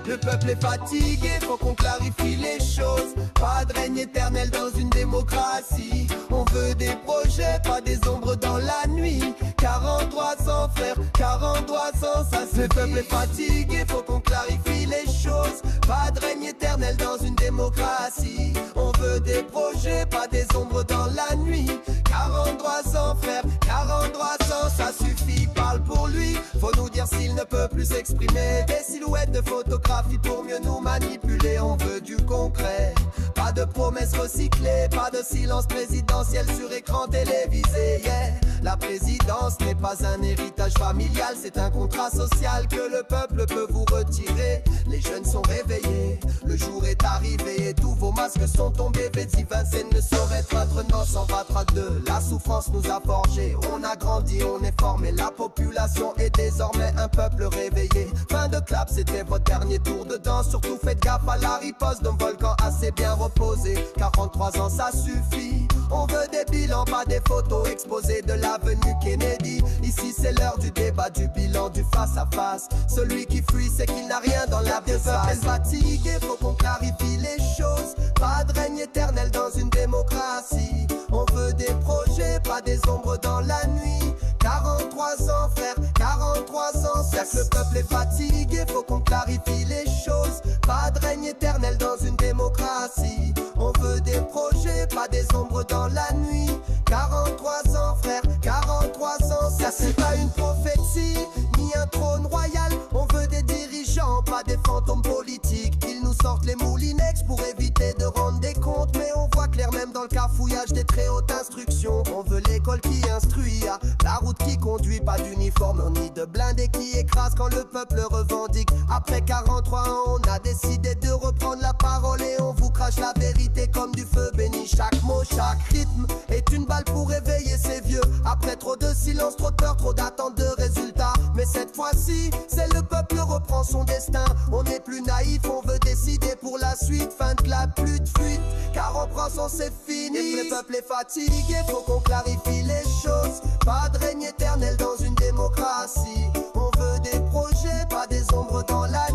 Le peuple est fatigué, faut qu'on clarifie les choses. Pas de règne éternel dans une démocratie. On veut des projets, pas des ombres dans la nuit. 43 sans frères, 43 sans ça. Le peuple est fatigué, faut qu'on clarifie les choses. Pas de règne éternel dans une démocratie. On veut des projets, pas des ombres dans la nuit. 43 sans frères, 43 sans ça suffit. Parle pour lui, faut nous dire s'il ne peut plus s'exprimer. Des silhouettes de photographie pour mieux nous manipuler. On veut du concret, pas de promesses recyclées. Pas de silence présidentiel sur écran télévisé, yeah. La présidence n'est pas un héritage familial, c'est un contrat social que le peuple peut vous retirer. Les jeunes sont réveillés, le jour est arrivé et tous vos masques sont tombés. Betty Vincennes ne saurait être non sans battre deux. La souffrance nous a forgés, on a grandi, on est formé. La population est désormais un peuple réveillé. Fin de clap, c'était votre dernier tour de danse. Surtout faites gaffe à la riposte d'un volcan assez bien reposé. 43 ans ça suffit, on veut des bilans, pas des photos exposées de l'avenue Kennedy. Ici c'est l'heure du débat, du bilan, du face à face. Celui qui fuit c'est qu'il n'a rien dans la défaite. Fatigué, faut qu'on clarifie les choses. Pas de règne éternel dans une démocratie. On veut des projets, pas des ombres dans la nuit. 43 ans frère, 43 ans cercle. Le peuple est fatigué, faut qu'on clarifie les choses. Pas de règne éternel dans une démocratie. On veut des projets, pas des ombres dans la nuit. 43 ans frère, 43 ans ça c'est pas une prophétie, ni un trône royal. On veut des dirigeants, pas des fantômes politiques. Ils nous sortent les moulinex pour éviter de rendre des comptes. Mais on voit clair même dans le cafouillage des très hautes instructions. On veut l'école qui instruit, la route qui conduit. Pas d'uniforme ni de blindés qui écrase quand le peuple revendique. Après 43 ans on a décidé de reprendre la parole. Et on vous crache la vérité comme du feu béni. Chaque mot, chaque rythme est une balle pour réveiller ces vieux. Après trop de silence, trop de peur, trop d'attente de résultats. Mais cette fois-ci, c'est le peuple reprend son destin. On n'est plus naïf, on veut décider pour la suite. Fin de clap, plus de fuite, car on prend son c'est fini. Le peuple est fatigué, faut qu'on clarifie les choses. Pas de règne éternel dans une démocratie. On veut des projets, pas des ombres dans la